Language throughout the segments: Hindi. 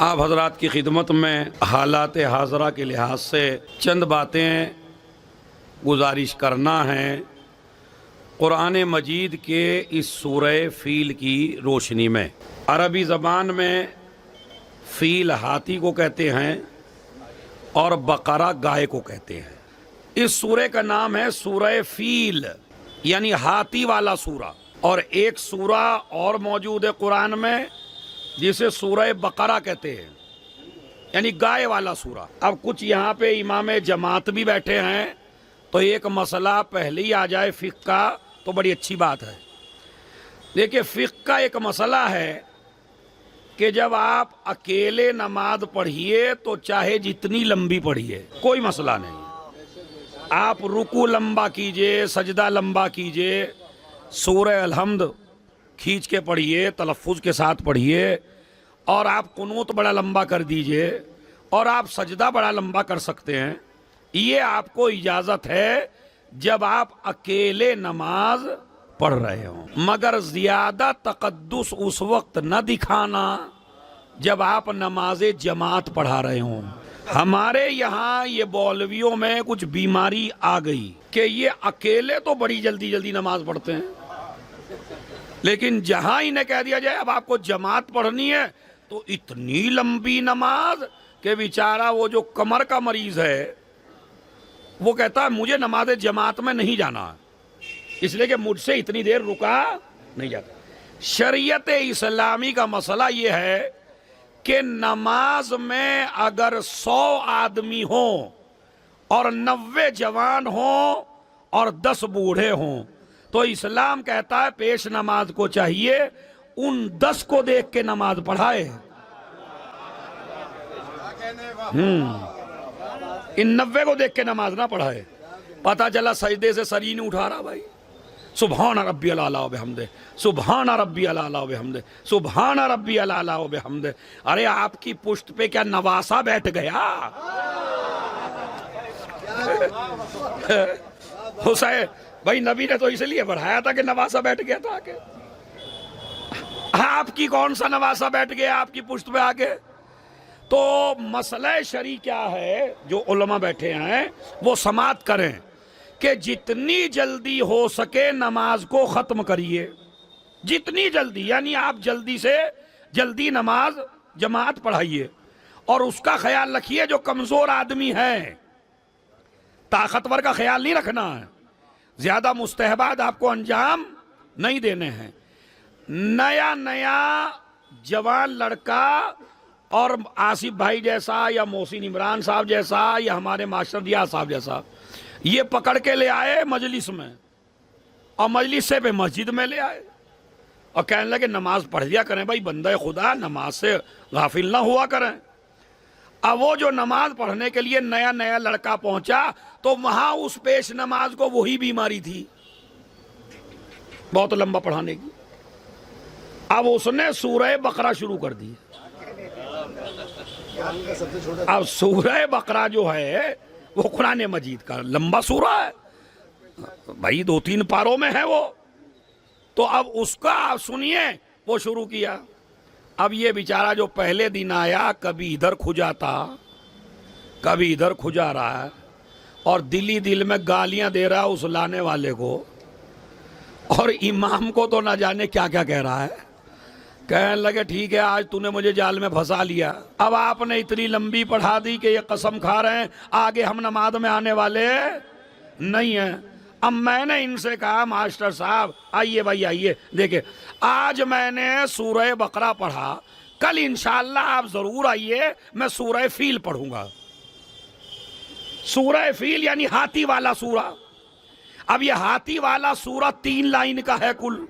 आप हजरात की खिदमत में हालात हाजरा के लिहाज से चंद बातें गुजारिश करना है कुरान मजीद के इस सूरह फ़ील की रोशनी में। अरबी ज़बान में फ़ील हाथी को कहते हैं और बकरा गाय को कहते हैं। इस सूरह का नाम है सूरह फ़ील यानी हाथी वाला सूरा। और एक सूरा और मौजूद है कुरान में जिसे सूरह बकरा कहते हैं यानी गाय वाला सूरा। अब कुछ यहाँ पे इमाम जमात भी बैठे हैं तो एक मसला पहले ही आ जाए फ़िक़्ह का तो बड़ी अच्छी बात है। देखिए फ़िक़्ह का एक मसला है कि जब आप अकेले नमाज पढ़िए तो चाहे जितनी लंबी पढ़िए कोई मसला नहीं। आप रुकू लंबा कीजिए, सजदा लंबा कीजिए, सूरह अलहम्द खींच के पढ़िए, तलफ़्फ़ुज़ के साथ पढ़िए, और आप कुनूत बड़ा लंबा कर दीजिए और आप सजदा बड़ा लंबा कर सकते हैं। ये आपको इजाज़त है जब आप अकेले नमाज पढ़ रहे हों। मगर ज़्यादा तक़द्दुस उस वक्त न दिखाना जब आप नमाज जमात पढ़ा रहे हों। हमारे यहाँ ये मौलवियों में कुछ बीमारी आ गई कि ये अकेले तो बड़ी जल्दी जल्दी नमाज पढ़ते हैं, लेकिन जहां इन्हें कह दिया जाए अब आपको जमात पढ़नी है तो इतनी लंबी नमाज कि बेचारा वो जो कमर का मरीज है वो कहता है मुझे नमाज जमात में नहीं जाना है, इसलिए कि मुझसे इतनी देर रुका नहीं जाता। शरीयत इस्लामी का मसला ये है कि नमाज में अगर 100 आदमी हो और 90 जवान हो और 10 बूढ़े हों तो इस्लाम कहता है पेश नमाज को चाहिए उन 10 को देख के नमाज पढ़ाए। इन 90 को देख के नमाज ना पढ़ाए। पता चला सजदे से सर ही नहीं उठा रहा भाई, सुभान रब्बियल आला व बिहम्दे, सुभान रब्बियल आला व बिहम्दे, सुभान रब्बियल आला व बिहम्दे। अरे आपकी पुष्ट पे क्या नवासा बैठ गया? हुसैन भाई नबी ने तो इसलिए बढ़ाया था कि नवासा बैठ गया था आके। आपकी कौन सा नवासा बैठ गया आपकी पुष्ट पे आके? तो मसला शरी क्या है जो उलमा बैठे हैं वो समात करें कि जितनी जल्दी हो सके नमाज को खत्म करिए, जितनी जल्दी, यानी आप जल्दी से जल्दी नमाज जमात पढ़ाइए। और उसका ख्याल रखिए जो कमजोर आदमी है, ताकतवर का ख्याल नहीं रखना है, ज्यादा मुस्तहबात आपको अंजाम नहीं देने हैं। नया नया जवान लड़का और आसिफ भाई जैसा या मोहसिन इमरान साहब जैसा या हमारे मास्टर दिया साहब जैसा ये पकड़ के ले आए मजलिस में और मजलिस से पे मस्जिद में ले आए और कहने लगे नमाज पढ़ दिया करें भाई, बंदे खुदा नमाज से गाफिल ना हुआ करें। अब वो जो नमाज पढ़ने के लिए नया नया लड़का पहुंचा तो वहां उस पेश नमाज को वही बीमारी थी बहुत लंबा पढ़ाने की। अब उसने सूरह बकरा शुरू कर दी। अब सूरह बकरा जो है वो कुरान मजीद का लंबा सूरा है भाई, 2-3 पारों में है वो। तो अब उसका आप सुनिए वो शुरू किया। अब ये बेचारा जो पहले दिन आया कभी इधर खुजाता कभी इधर खुजा रहा है और दिली दिल में गालियां दे रहा है उस लाने वाले को, और इमाम को तो ना जाने क्या क्या कह रहा है। कहने लगे ठीक है आज तूने मुझे जाल में फंसा लिया। अब आपने इतनी लंबी पढ़ा दी कि ये कसम खा रहे हैं आगे हम नमाज में आने वाले नहीं हैं। अब मैंने इनसे कहा मास्टर साहब आइए भाई आइए, देखिए आज मैंने सूरह बकरा पढ़ा, कल इंशाअल्लाह आप जरूर आइए मैं सूरह फ़ील पढ़ूंगा। सूरह फ़ील यानी हाथी वाला सूरा। अब ये हाथी वाला सूरा 3 लाइन का है कुल।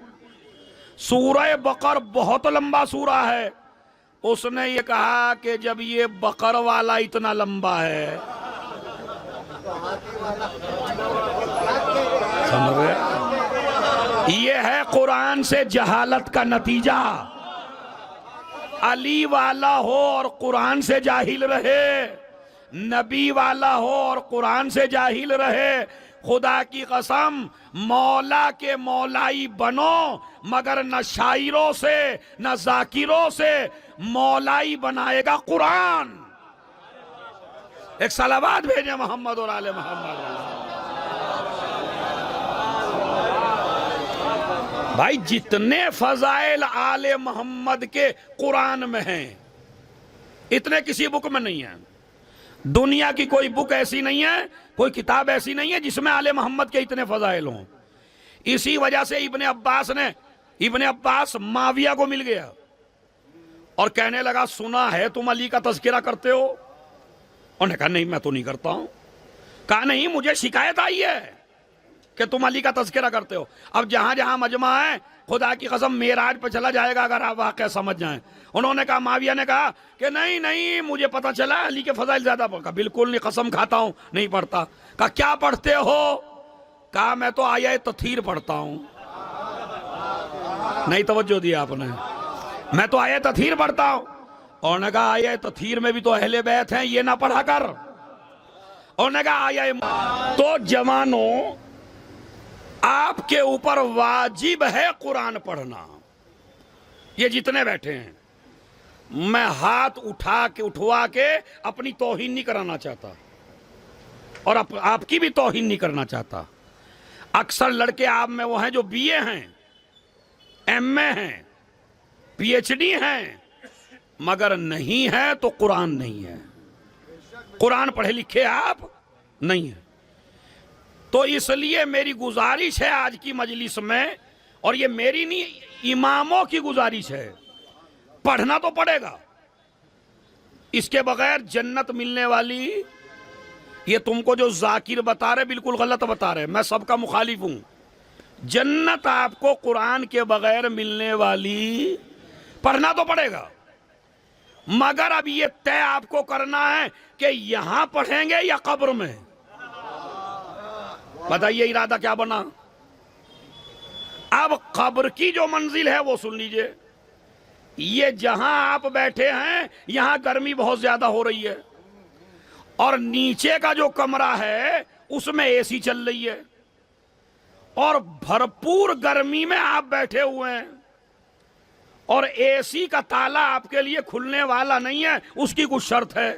सूरह बकर बहुत लंबा सूरा है। उसने ये कहा कि जब ये बकर वाला इतना लंबा है, समझ रहे? ये है कुरान से जहालत का नतीजा। अली वाला हो और कुरान से जाहिल रहे, नबी वाला हो और कुरान से जाहिल रहे, खुदा की कसम मौला के मौलाई बनो, मगर न शायरों से न जाकिरों से मौलाई बनाएगा कुरान। एक सलावत भेजे मोहम्मद और आले मोहम्मद। भाई जितने फजाइल आले मोहम्मद के कुरान में हैं, इतने किसी बुक में नहीं है। दुनिया की कोई बुक ऐसी नहीं है, कोई किताब ऐसी नहीं है जिसमें आले मोहम्मद के इतने फजाइल हों। इसी वजह से इब्ने अब्बास माविया को मिल गया और कहने लगा, सुना है तुम अली का तज़किरा करते हो? उन्होंने कहा नहीं, मैं तो नहीं करता हूं। कहा नहीं, मुझे शिकायत आई है कि तुम अली का तज़किरा करते हो। अब जहां जहां मजमा है, खुदा की कसम मेराज पे चला जाएगा अगर आप वाक़या समझ जाएं। उन्होंने कहा, माविया ने कहा कि नहीं नहीं, मुझे पता चला अली के फजाइल ज्यादा पढ़ा। बिल्कुल नहीं, कसम खाता हूं नहीं पढ़ता। कहा क्या पढ़ते हो? कहा मैं तो आया तथीर पढ़ता हूं। नहीं तवज्जो दिया आपने, मैं तो आया तथीर पढ़ता हूं। उन्होंने कहा आया तथीर में भी तो अहले बैत हैं, ये ना पढ़ा कर। उन्होंने कहा आया। तो जवानों, आपके ऊपर वाजिब है कुरान पढ़ना। ये जितने बैठे हैं, मैं हाथ उठवा के अपनी तौहीन नहीं कराना चाहता और आपकी भी तौहीन नहीं करना चाहता। अक्सर लड़के आप में वो हैं जो बीए हैं, एमए हैं, पीएचडी हैं, मगर नहीं है तो कुरान नहीं है। कुरान पढ़े लिखे आप नहीं है। तो इसलिए मेरी गुजारिश है आज की मजलिस में, और ये मेरी नहीं, इमामों की गुजारिश है, पढ़ना तो पड़ेगा। इसके बगैर जन्नत मिलने वाली, ये तुमको जो जाकिर बता रहे बिल्कुल गलत बता रहे, मैं सबका मुखालिफ हूं। जन्नत आपको कुरान के बगैर मिलने वाली, पढ़ना तो पड़ेगा, मगर अब ये तय आपको करना है कि यहां पढ़ेंगे या कब्र में। बताइए इरादा क्या बना। अब कब्र की जो मंजिल है वो सुन लीजिए। ये जहां आप बैठे हैं यहां गर्मी बहुत ज्यादा हो रही है, और नीचे का जो कमरा है उसमें एसी चल रही है, और भरपूर गर्मी में आप बैठे हुए हैं, और एसी का ताला आपके लिए खुलने वाला नहीं है, उसकी कुछ शर्त है।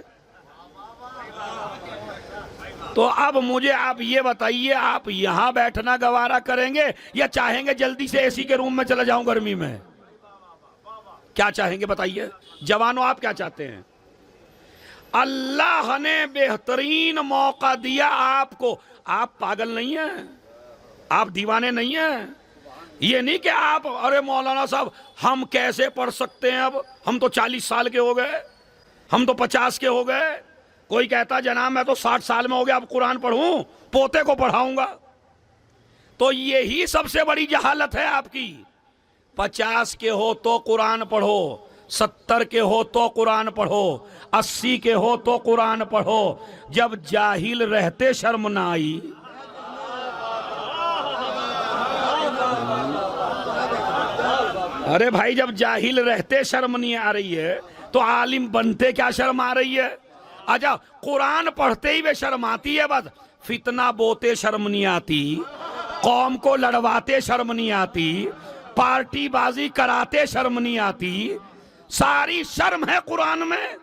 तो अब मुझे आप ये बताइए, आप यहां बैठना गवारा करेंगे या चाहेंगे जल्दी से एसी के रूम में चला जाऊं गर्मी में? क्या चाहेंगे बताइए जवानों, आप क्या चाहते हैं? अल्लाह ने बेहतरीन मौका दिया आपको। आप पागल नहीं हैं, आप दीवाने नहीं हैं। ये नहीं कि आप अरे मौलाना साहब हम कैसे पढ़ सकते हैं, अब हम तो 40 साल के हो गए, हम तो 50 के हो गए। कोई कहता जनाब मैं तो 60 साल में हो गया, अब कुरान पढ़ूं, पोते को पढ़ाऊंगा। तो यही सबसे बड़ी जहालत है आपकी। 50 के हो तो कुरान पढ़ो, 70 के हो तो कुरान पढ़ो, 80 के हो तो कुरान पढ़ो। जब जाहिल रहते शर्म ना आई, अरे भाई जब जाहिल रहते शर्म नहीं आ रही है तो आलिम बनते क्या शर्म आ रही है? अच्छा, कुरान पढ़ते ही वे शर्म आती है, बस फितना बोते शर्म नहीं आती, कौम को लड़वाते शर्म नहीं आती, पार्टी बाजी कराते शर्म नहीं आती, सारी शर्म है कुरान में।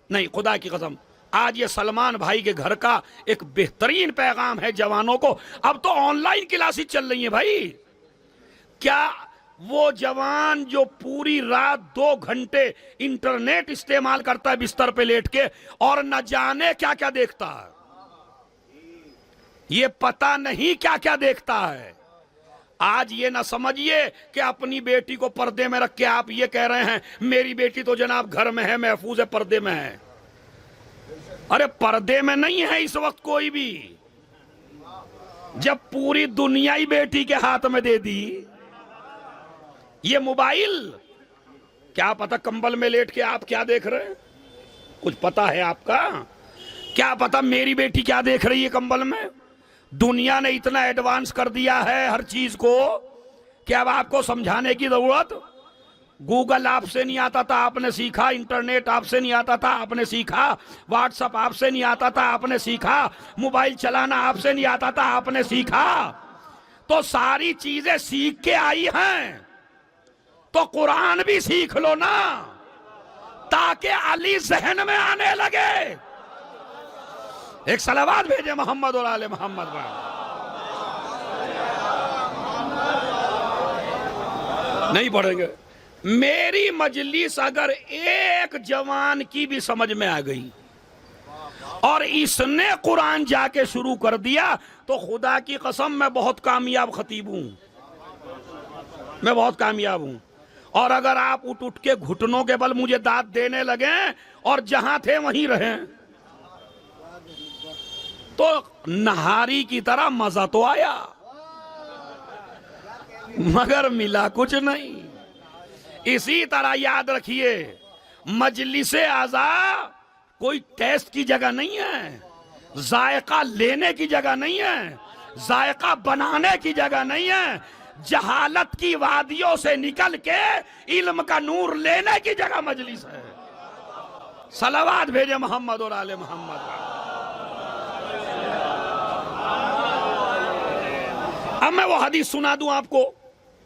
नहीं, खुदा की कसम, आज ये सलमान भाई के घर का एक बेहतरीन पैगाम है जवानों को। अब तो ऑनलाइन क्लासेस चल रही है भाई। क्या वो जवान जो पूरी रात 2 घंटे इंटरनेट इस्तेमाल करता है बिस्तर पे लेट के, और न जाने क्या क्या देखता है, ये पता नहीं क्या क्या देखता है। आज ये ना समझिए कि अपनी बेटी को पर्दे में रख के आप ये कह रहे हैं मेरी बेटी तो जनाब घर में है, महफूज है, पर्दे में है। अरे पर्दे में नहीं है इस वक्त कोई भी। जब पूरी दुनिया ही बेटी के हाथ में दे दी, ये मोबाइल, क्या पता कंबल में लेट के आप क्या देख रहे हैं? कुछ पता है आपका? क्या पता मेरी बेटी क्या देख रही है कंबल में? दुनिया ने इतना एडवांस कर दिया है हर चीज को कि अब आपको समझाने की जरूरत गूगल आपसे नहीं आता था, आपने सीखा। इंटरनेट आपसे नहीं आता था, आपने सीखा। व्हाट्सएप आपसे नहीं आता था, आपने सीखा। मोबाइल चलाना आपसे नहीं आता था, आपने सीखा। तो सारी चीजें सीख के आई हैं, तो कुरान भी सीख लो ना, ताकि अली जहन में आने लगे। एक सलावात भेजे मोहम्मद और आले मोहम्मद पर। नहीं पढ़ेंगे। मेरी मजलिस अगर एक जवान की भी समझ में आ गई और इसने कुरान जाके शुरू कर दिया, तो खुदा की कसम मैं बहुत कामयाब खतीब हूं, मैं बहुत कामयाब हूं। और अगर आप उठ उठ के घुटनों के बल मुझे दाद देने लगे और जहां थे वहीं रहें, तो नहारी की तरह मजा तो आया, मगर मिला कुछ नहीं। इसी तरह याद रखिए, मजलिसे आज़ा कोई टेस्ट की जगह नहीं है, जायका लेने की जगह नहीं है, जायका बनाने की जगह नहीं है। जहालत की वादियों से निकल के इल्म का नूर लेने की जगह मजलिस है। सलावात भेजे मोहम्मद और आले मोहम्मद। अब मैं वो हदीस सुना दूं आपको,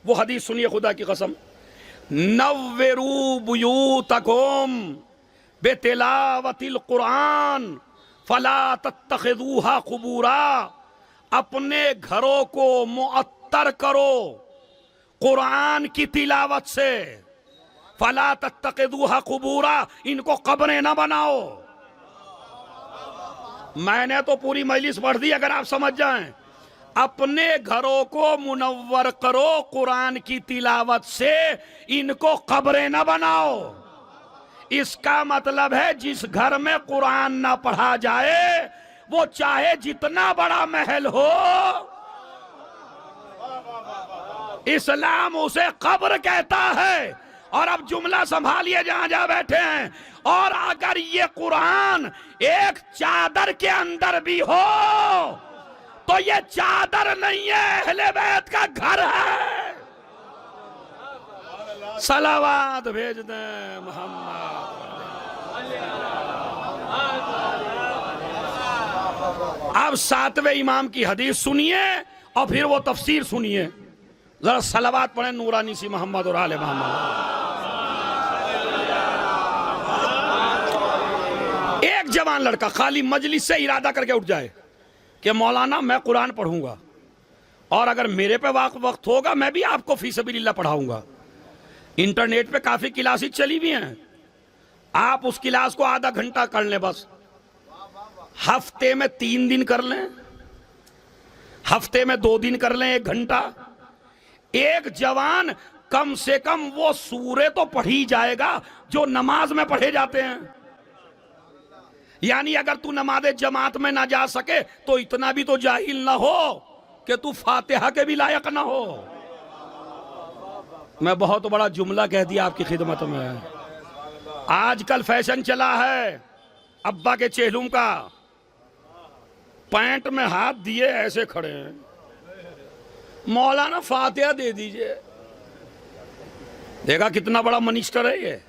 वो हदीस सुनिए खुदा की कसम। नव्विरू बुयूतकुम बेतिलावतिल कुरान फला तत्तखिदूहा कुबूरा। अपने घरों को मुअत्तर करो कुरान की तिलावत से। फला तत्तखिदूहा कुबूरा, इनको कब्रें ना बनाओ। मैंने तो पूरी मजलिस पढ़ दी, अगर आप समझ जाएं। अपने घरों को मुनव्वर करो कुरान की तिलावत से, इनको कब्रें ना बनाओ। इसका मतलब है जिस घर में कुरान ना पढ़ा जाए, वो चाहे जितना बड़ा महल हो, इस्लाम उसे कब्र कहता है। और अब जुमला संभालिए जहां जहां बैठे हैं। और अगर ये कुरान एक चादर के अंदर भी हो, तो ये चादर नहीं है, अहले बैत का घर है। सलावात भेज दें मोहम्मद। अब 7वें इमाम की हदीस सुनिए और फिर वो तफसीर सुनिए। जरा सलावात पढ़ें नूरानी सी मोहम्मद और आले मोहम्मद। एक जवान लड़का खाली मजलिस से इरादा करके उठ जाए कि मौलाना मैं कुरान पढ़ूंगा, और अगर मेरे पे वक्त होगा मैं भी आपको फी सबीलिल्लाह पढ़ाऊंगा। इंटरनेट पे काफी क्लासेस चली हुई हैं, आप उस क्लास को आधा घंटा कर लें, बस हफ्ते में 3 दिन कर लें, हफ्ते में 2 दिन कर लें 1 घंटा। एक जवान कम से कम वो सूरे तो पढ़ ही जाएगा जो नमाज में पढ़े जाते हैं। यानी अगर तू नमाज जमात में ना जा सके तो इतना भी तो जाहिल ना हो कि तू फातिहा के भी लायक ना हो। मैं बहुत बड़ा जुमला कह दिया आपकी खिदमत में। आजकल फैशन चला है अब्बा के चेहलुम का, पैंट में हाथ दिए ऐसे खड़े हैं, मौलाना फातिहा दे दीजिए। देखा कितना बड़ा मिनिस्टर है ये,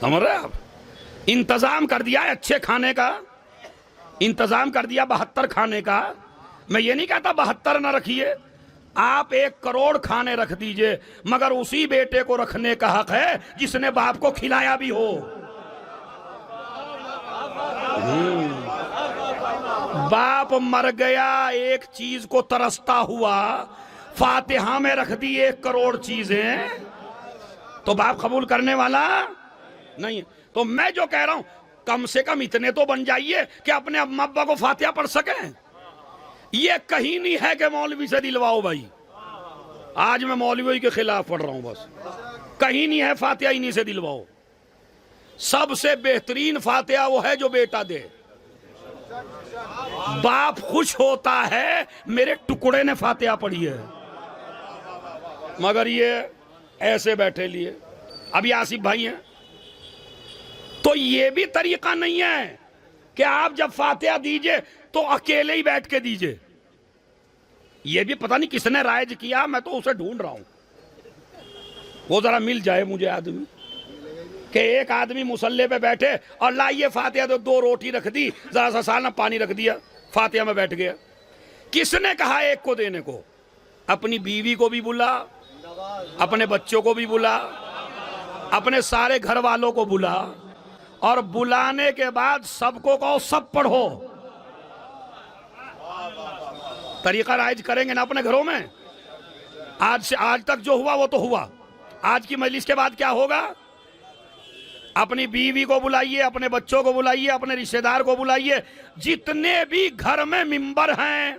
समझ रहे आप। इंतजाम कर दिया है अच्छे खाने का, इंतजाम कर दिया 72 खाने का। मैं ये नहीं कहता 72 ना रखिए, आप 1 करोड़ खाने रख दीजिए, मगर उसी बेटे को रखने का हक है जिसने बाप को खिलाया भी हो। बाप मर गया एक चीज को तरसता हुआ, फातिहा में रख दी 1 करोड़ चीजें, तो बाप कबूल करने वाला नहीं। तो मैं जो कह रहा हूं, कम से कम इतने तो बन जाइए कि अपने अम्मा अब्बा को फातिहा पढ़ सकें। ये कहीं नहीं है कि मौलवी से दिलवाओ भाई, आज मैं मौलवी के खिलाफ पढ़ रहा हूं, बस कहीं नहीं है फातिहा इन्हीं से दिलवाओ। सबसे बेहतरीन फातिहा वो है जो बेटा दे। बाप खुश होता है मेरे टुकड़े ने फातिहा पढ़ी है, मगर ये ऐसे बैठे लिए। अभी आसिफ भाई हैं, तो ये भी तरीका नहीं है कि आप जब फातिहा दीजिए तो अकेले ही बैठ के दीजिए। ये भी पता नहीं किसने राइज किया, मैं तो उसे ढूंढ रहा हूं। वो ज़रा मिल जाए मुझे आदमी कि एक आदमी मुसल्ले पे बैठे और लाइए फातिहा, तो 2 रोटी रख दी, ज़रा सा साल पानी रख दिया, फातिहा में बैठ गया। किसने कहा एक को देने को? अपनी बीवी को भी बुला, अपने बच्चों को भी बुला, अपने सारे घर वालों को बुला, और बुलाने के बाद सबको कहो सब पढ़ो। तरीका राइज करेंगे ना अपने घरों में। आज तक जो हुआ वो तो हुआ, आज की मजलिस के बाद क्या होगा? अपनी बीवी को बुलाइए, अपने बच्चों को बुलाइए, अपने रिश्तेदार को बुलाइए, जितने भी घर में मिंबर हैं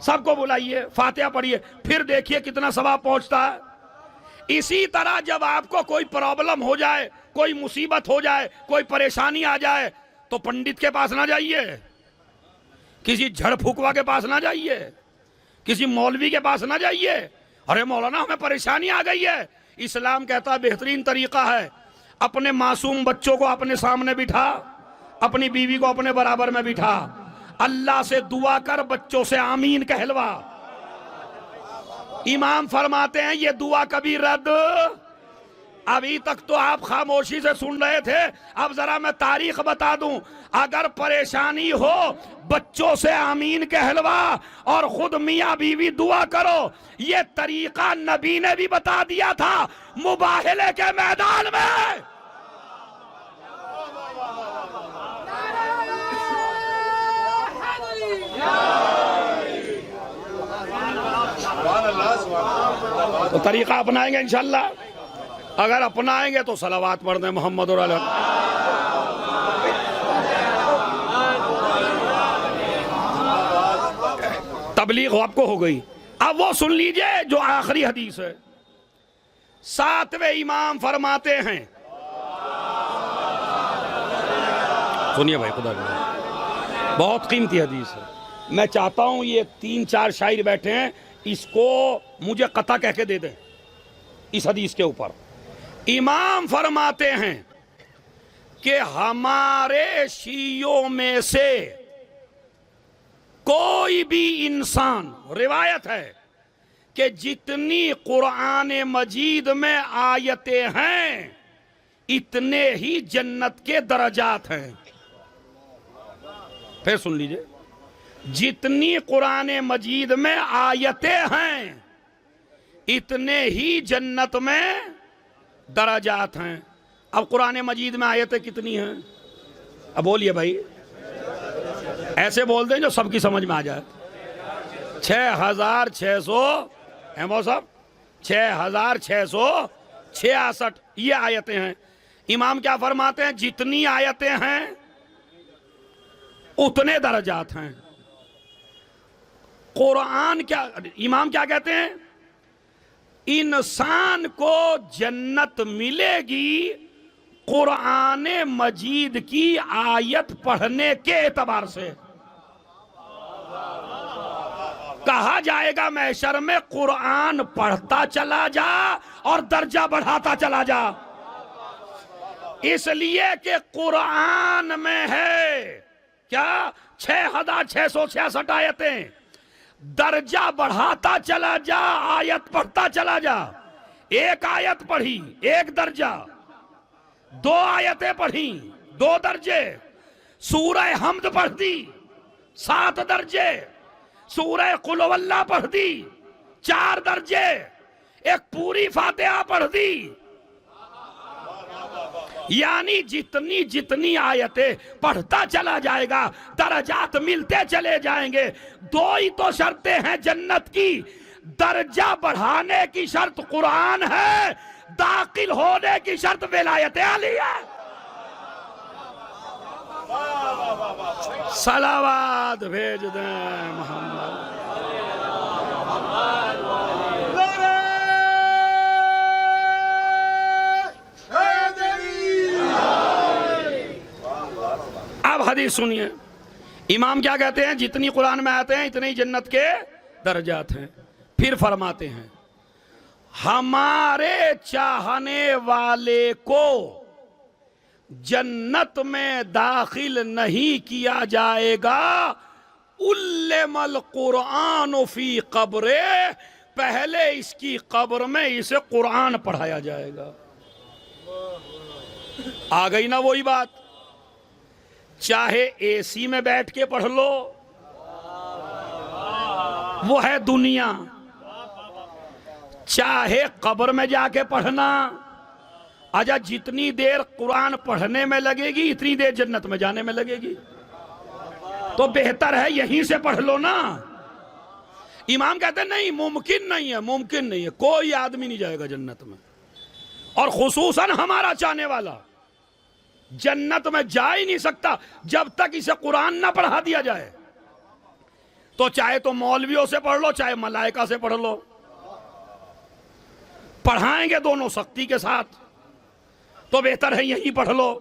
सबको बुलाइए, फातिहा पढ़िए, फिर देखिए कितना सवाब पहुंचता है। इसी तरह जब आपको कोई प्रॉब्लम हो जाए, कोई मुसीबत हो जाए, कोई परेशानी आ जाए, तो पंडित के पास ना जाइए, किसी झड़ फूकवा के पास ना जाइए, किसी मौलवी के पास ना जाइए। अरे मौलाना हमें परेशानी आ गई है। इस्लाम कहता है बेहतरीन तरीका है, अपने मासूम बच्चों को अपने सामने बिठा, अपनी बीवी को अपने बराबर में बिठा, अल्लाह से दुआ कर, बच्चों से आमीन कहलवा। इमाम फरमाते हैं ये दुआ कभी रद्द। अभी तक तो आप खामोशी से सुन रहे थे, अब जरा मैं तारीख बता दूं। अगर परेशानी हो बच्चों से आमीन कहलवा और खुद मियां बीवी दुआ करो। ये तरीका नबी ने भी बता दिया था मुबाहले के मैदान में। तो तरीका अपनाएंगे इंशाल्लाह। अगर अपनाएंगे तो सलावात पढ़ दें मोहम्मद और अलैहि। तबलीग आपको हो गई। अब वो सुन लीजिए जो आखिरी हदीस है। 7वें इमाम फरमाते हैं, सुनिए भाई, खुदा की बहुत कीमती हदीस है। मैं चाहता हूं ये 3-4 शायर बैठे हैं, इसको मुझे कता कह के दे दें इस हदीस के ऊपर। इमाम फरमाते हैं कि हमारे शियों में से कोई भी इंसान, रिवायत है कि जितनी कुरान मजीद में आयतें हैं इतने ही जन्नत के दर्जात हैं। फिर सुन लीजिए, जितनी कुरान मजीद में आयतें हैं इतने ही जन्नत में दर्जात हैं। अब कुरान मजीद में आयतें कितनी हैं? अब बोलिए भाई, ऐसे बोल दें जो सबकी समझ में आ जाए। 6600 है वो सब, 6666 ये आयतें हैं। इमाम क्या फरमाते हैं? जितनी आयतें हैं उतने दर्जात हैं। कुरान क्या, इमाम क्या कहते हैं? इंसान को जन्नत मिलेगी कुरान मजीद की आयत पढ़ने के एतबार से। कहा जाएगा महशर में कुरान पढ़ता चला जा और दर्जा बढ़ाता चला जा, इसलिए कि कुरान में है क्या 6666 आयतें। दर्जा बढ़ाता चला जा, आयत पढ़ता चला जा। एक आयत पढ़ी 1 दर्जा, 2 आयतें पढ़ी 2 दर्जे, सूरह हमद पढ़ दी 7 दर्जे, सूरह कुल हुवल्लाह पढ़ दी 4 दर्जे, एक पूरी फातिहा पढ़ दी। यानी जितनी जितनी आयतें पढ़ता चला जाएगा दर्जात मिलते चले जाएंगे। 2 ही तो शर्तें हैं जन्नत की। दर्जा बढ़ाने की शर्त कुरान है, दाखिल होने की शर्त विलायत अली है। सलावात भेज दें मोहम्मद। अब हदीस सुनिए, इमाम क्या कहते हैं? जितनी कुरान में आते हैं इतने ही जन्नत के दर्जात हैं। फिर फरमाते हैं हमारे चाहने वाले को जन्नत में दाखिल नहीं किया जाएगा उल्लेमल कुरान फी कब्रे, पहले इसकी कब्र में इसे कुरान पढ़ाया जाएगा। आ गई ना वही बात, चाहे एसी में बैठ के पढ़ लो, वो है दुनिया, चाहे कब्र में जाके पढ़ना। आजा जितनी देर कुरान पढ़ने में लगेगी इतनी देर जन्नत में जाने में लगेगी, तो बेहतर है यहीं से पढ़ लो ना। इमाम कहते नहीं, मुमकिन नहीं है, मुमकिन नहीं है, कोई आदमी नहीं जाएगा जन्नत में, और खुसूसन हमारा चाहने वाला जन्नत में जा ही नहीं सकता जब तक इसे कुरान ना पढ़ा दिया जाए। तो चाहे तो मौलवियों से पढ़ लो, चाहे मलाइका से पढ़ लो, पढ़ाएंगे दोनों सख्ती के साथ, तो बेहतर है यहीं पढ़ लो।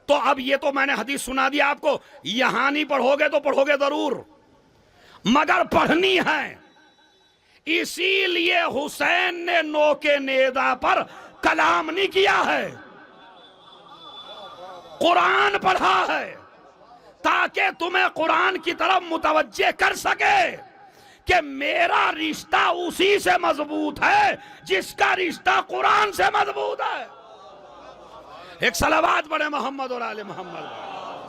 तो अब ये तो मैंने हदीस सुना दिया आपको, यहां नहीं पढ़ोगे तो पढ़ोगे जरूर, मगर पढ़नी है। इसीलिए हुसैन ने नोके नेदा पर कलाम नहीं किया है, कुरान पढ़ा है, ताकि तुम्हें कुरान की तरफ मुतवज्जे कर सके कि मेरा रिश्ता उसी से मजबूत है जिसका रिश्ता कुरान से मजबूत है। एक सलावत पढ़े मोहम्मद और आले मोहम्मद।